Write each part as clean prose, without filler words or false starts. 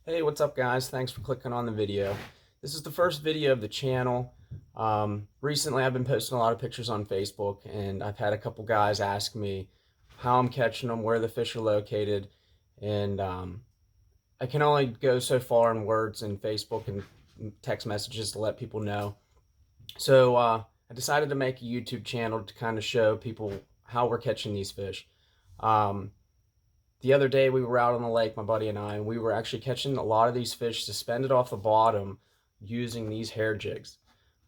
Hey, what's up guys? Thanks for clicking on the video. This is the first video of the channel. Recently I've been posting a lot of pictures on Facebook and I've had a couple guys ask me how I'm catching them, where the fish are located, and I can only go so far in words and Facebook and text messages to let people know. So I decided to make a YouTube channel to kind of show people how we're catching these fish. Um, the other day we were out on the lake, my buddy and I, and we were actually catching a lot of these fish suspended off the bottom using these hair jigs.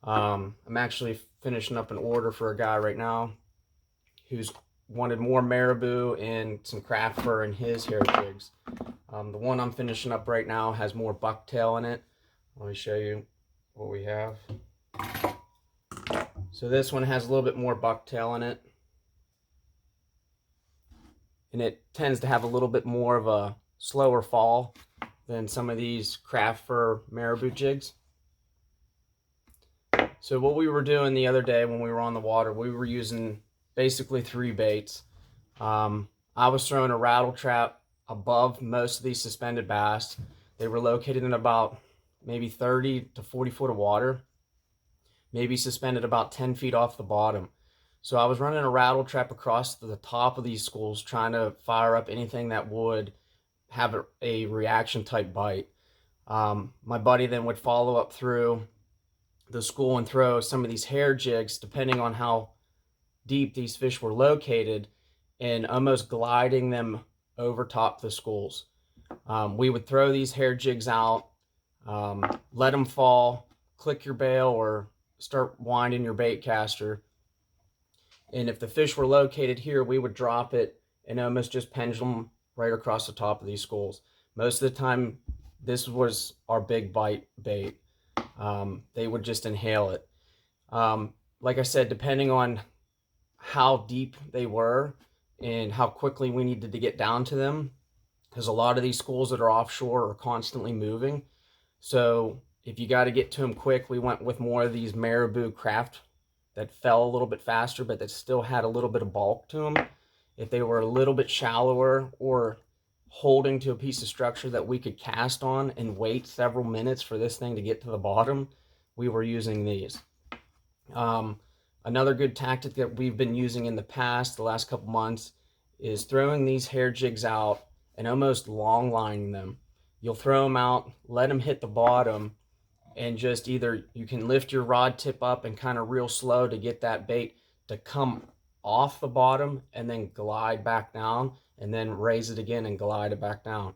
I'm actually finishing up an order for a guy right now who's wanted more marabou and some craft fur in his hair jigs. The one I'm finishing up right now has more bucktail in it. Let me show you what we have. So this one has a little bit more bucktail in it, and it tends to have a little bit more of a slower fall than some of these craft fur marabou jigs. So what we were doing the other day when we were on the water, we were using basically 3 baits. I was throwing a rattle trap above most of these suspended bass. They were located in about maybe 30 to 40 foot of water, maybe suspended about 10 feet off the bottom. So I was running a rattle trap across the top of these schools, trying to fire up anything that would have a reaction type bite. My buddy then would follow up through the school and throw some of these hair jigs, depending on how deep these fish were located, and almost gliding them over top the schools. We would throw these hair jigs out, let them fall, click your bail, or start winding your bait caster. And if the fish were located here, we would drop it and almost just pendulum right across the top of these schools. Most of the time, this was our big bite bait. They would just inhale it. Like I said, depending on how deep they were and how quickly we needed to get down to them, because a lot of these schools that are offshore are constantly moving. So if you got to get to them quick, we went with more of these marabou craft that fell a little bit faster, but that still had a little bit of bulk to them. If they were a little bit shallower or holding to a piece of structure that we could cast on and wait several minutes for this thing to get to the bottom, we were using these. Another good tactic that we've been using in the past, the last couple months, is throwing these hair jigs out and almost long lining them. You'll throw them out, let them hit the bottom, and just either you can lift your rod tip up and kind of real slow to get that bait to come off the bottom and then glide back down, and then raise it again and glide it back down.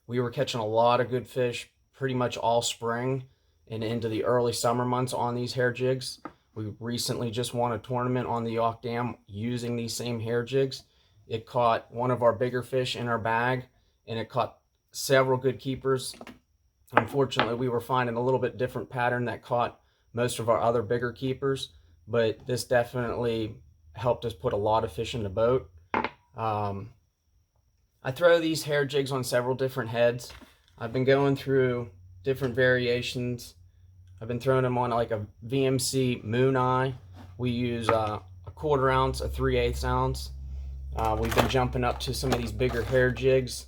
We were catching a lot of good fish pretty much all spring and into the early summer months on these hair jigs. We recently just won a tournament on the Yough Dam using these same hair jigs. It caught one of our bigger fish in our bag, and it caught several good keepers. Unfortunately, we were finding a little bit different pattern that caught most of our other bigger keepers, but this definitely helped us put a lot of fish in the boat. I throw these hair jigs on several different heads. I've been going through different variations. I've been throwing them on like a VMC Moon Eye. We use a 1/4 ounce, a 3/8 ounce. We've been jumping up to some of these bigger hair jigs,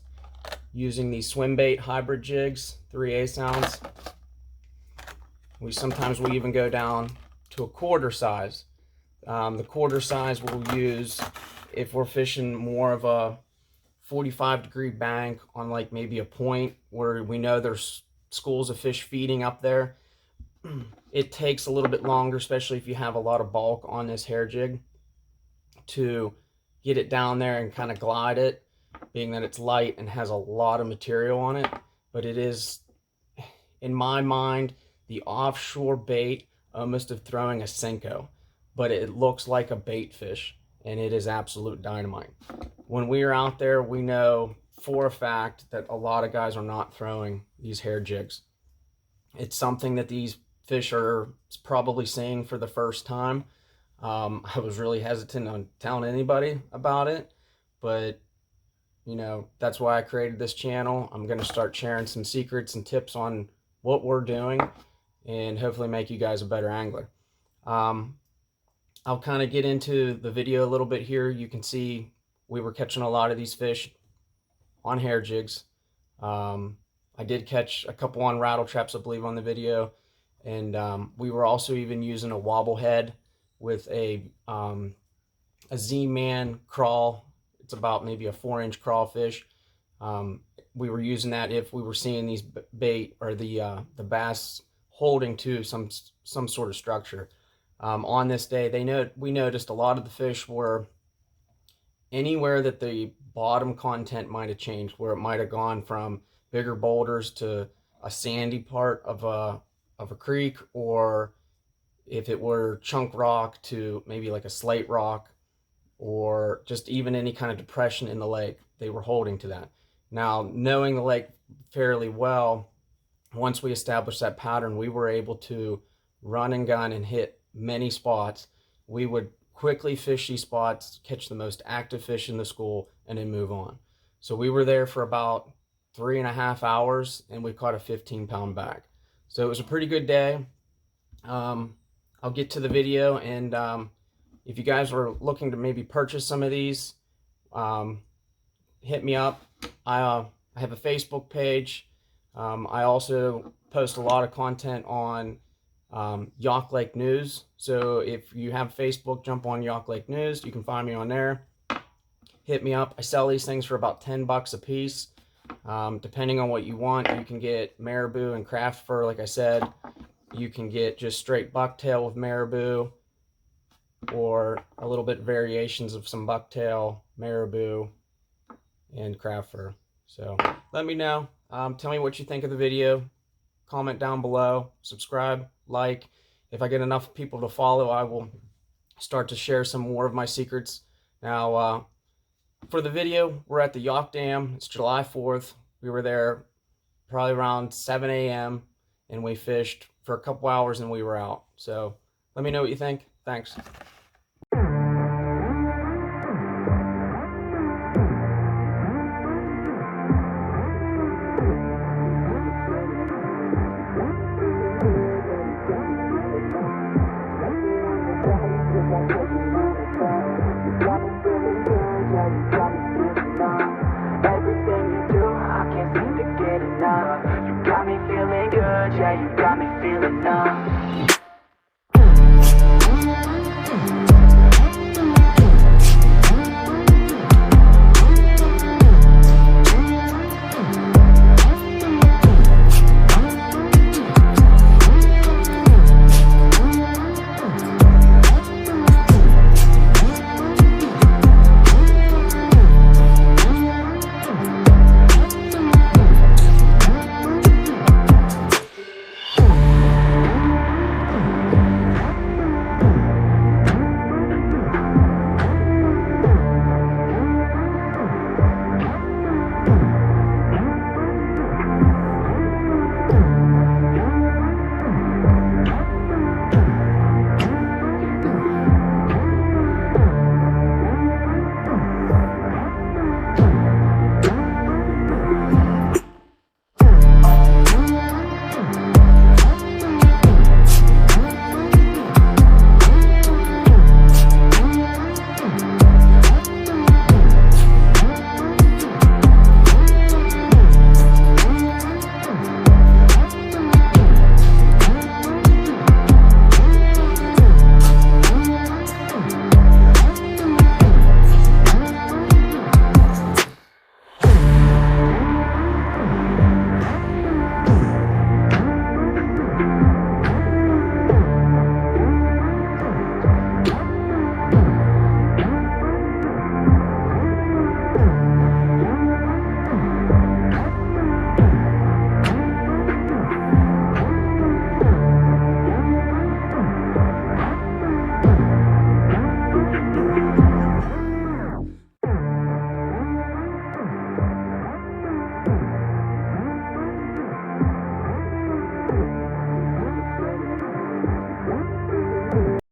using these swim bait hybrid jigs, 3/8 ounce. Sometimes we even go down to a 1/4 size. The 1/4 size we'll use if we're fishing more of a 45-degree bank on like maybe a point where we know there's schools of fish feeding up there. It takes a little bit longer, especially if you have a lot of bulk on this hair jig, to get it down there and kind of glide it, being that it's light and has a lot of material on it. But it is, in my mind, the offshore bait almost of throwing a Senko, but it looks like a bait fish, and it is absolute dynamite. When we are out there, we know for a fact that a lot of guys are not throwing these hair jigs. It's something that these fish are probably seeing for the first time. I was really hesitant on telling anybody about it, but you know, that's why I created this channel. I'm going to start sharing some secrets and tips on what we're doing and hopefully make you guys a better angler. I'll kind of get into the video a little bit here. You can see we were catching a lot of these fish on hair jigs. I did catch a couple on rattle traps, I believe, on the video. And we were also even using a wobble head with a Z-Man crawl. It's about maybe a 4-inch crawfish. We were using that if we were seeing these bait or the bass holding to some sort of structure. On this day, we noticed a lot of the fish were anywhere that the bottom content might have changed, where it might have gone from bigger boulders to a sandy part of a creek, or if it were chunk rock to maybe like a slate rock, or just even any kind of depression in the lake, they were holding to that. Now, knowing the lake fairly well, once we established that pattern, we were able to run and gun and hit many spots. We would quickly fish these spots, catch the most active fish in the school, and then move on. So we were there for about 3.5 hours, and we caught a 15-pound bag. So it was a pretty good day. I'll get to the video, and if you guys are looking to maybe purchase some of these, hit me up. I have a Facebook page. I also post a lot of content on Yough Lake News. So if you have Facebook, jump on Yough Lake News. You can find me on there. Hit me up. I sell these things for about $10 a piece. Depending on what you want, you can get marabou and craft fur, like I said. You can get just straight bucktail with marabou, or a little bit variations of some bucktail, marabou, and craft fur. So let me know. Tell me what you think of the video. Comment down below. Subscribe, like. If I get enough people to follow, I will start to share some more of my secrets. Now, for the video, we're at the Yough Dam. It's July 4th. We were there probably around 7 a.m. and we fished for a couple hours and we were out. So let me know what you think. Thanks. You got me feeling good, yeah, you got me feeling numb.